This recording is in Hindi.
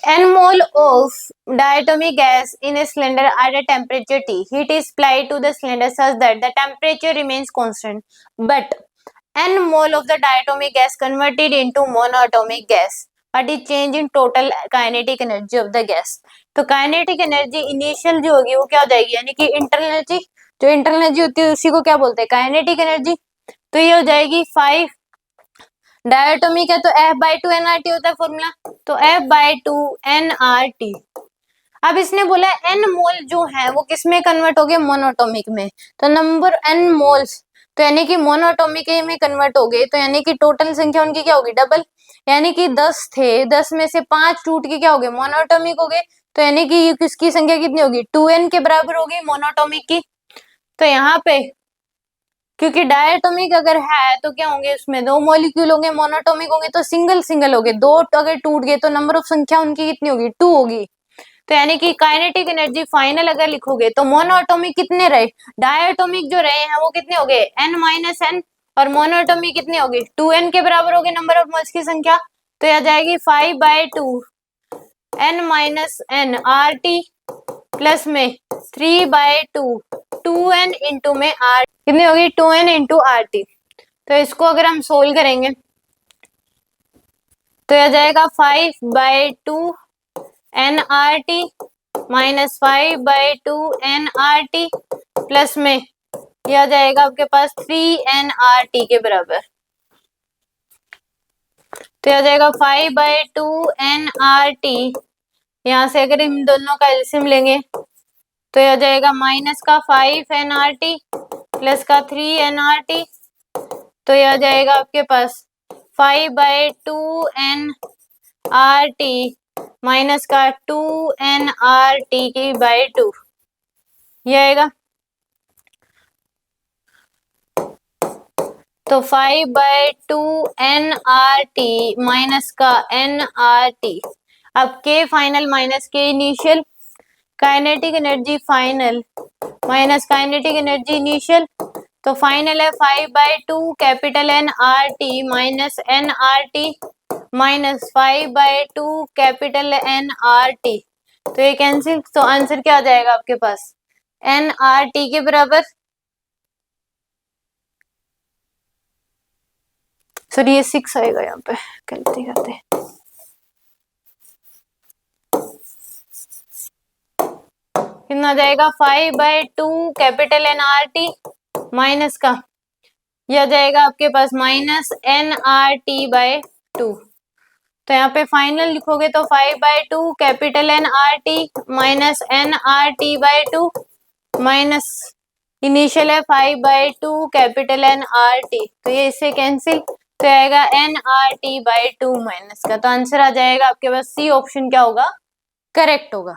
N mole of diatomic gas in a cylinder at a temperature T. Heat is applied to the cylinder such that the temperature remains constant, but N mole of the diatomic gas converted into monoatomic gas. What is change in total kinetic energy of the gas? तो काइनेटिक एनर्जी इनिशियल जो होगी वो क्या हो जाएगी, यानी कि इंटरनल एनर्जी, जो इंटरनल एनर्जी होती है उसी को क्या बोलते हैं, काइनेटिक एनर्जी। तो ये हो जाएगी 5, डायटोमिक है तो F/2 nRT होता है फॉर्मूला, तो F/2 nRT। अब इसने बोला n मोल जो है वो किस में कन्वर्ट हो गए, मोनोटोमिक में, तो नंबर n मोल्स, तो यानी कि मोनोटोमिक में कन्वर्ट हो गए, तो यानी कि टोटल संख्या उनकी क्या होगी, डबल, यानी कि 10 थे, 10 में से 5 टूट के क्या हो गए, मोनोटोमिक हो गए, तो यानी कि ये किसकी संख्या कितनी होगी, 2n के बराबर होगी मोनोटोमिक की। तो यहाँ पे क्योंकि डायटोमिक अगर है तो क्या होंगे, उसमें 2 मॉलिक्यूल होंगे, मोनोटोमिक होंगे तो सिंगल सिंगल होंगे, 2 अगर टूट गए तो नंबर ऑफ संख्या उनकी कितनी होगी, 2 होगी। तो यानी कि काइनेटिक एनर्जी फाइनल अगर लिखोगे तो मोनोटोमिक कितने रहे, डायटोमिक जो रहे हैं वो कितने हो गए, n-n, और मोनोटोमिक कितने हो गए, 2n के बराबर हो गए नंबर ऑफ मोल्स की संख्या। तो यह जाएगी 5/2 n-n RT प्लस में 3/2 2n इंटू में R कितनी होगी, 2n इंटू RT। तो इसको अगर हम सोल्व करेंगे तो यह जाएगा 5/2 nRT माइनस 5/2 nRT प्लस में यह जाएगा आपके पास 3nRT के बराबर। तो यह जाएगा 5/2 nRT, यहाँ से अगर इन दोनों का एलसीएम लेंगे तो यह जाएगा माइनस का 5 nRT प्लस का 3 nRT, तो यह जाएगा आपके पास 5/2 nRT माइनस का 2 nRT की बाई 2, यह आएगा। तो 5/2 nRT माइनस का nRT, अब के फाइनल माइनस के initial, kinetic energy final minus kinetic energy initial, तो फाइनल है 5/2 capital nRT minus nRT minus 5/2 capital nRT, तो ये कैंसिल, तो आंसर क्या आ जाएगा आपके पास, nRT के बराबर, सर ये 6 आएगा यहाँ पे, गलती करते हैं, कितना जाएगा 5/2 कैपिटल nRT माइनस का, यह जाएगा आपके पास माइनस nRT/2। तो यहाँ पे फाइनल लिखोगे तो 5/2 capital nRT minus nRT/2 minus initial है 5/2 कैपिटल nRT, तो ये इससे कैंसिल, तो आएगा nRT/2 माइनस का, तो आंसर आ जाएगा आपके पास सी ऑप्शन क्या होगा, करेक्ट होगा।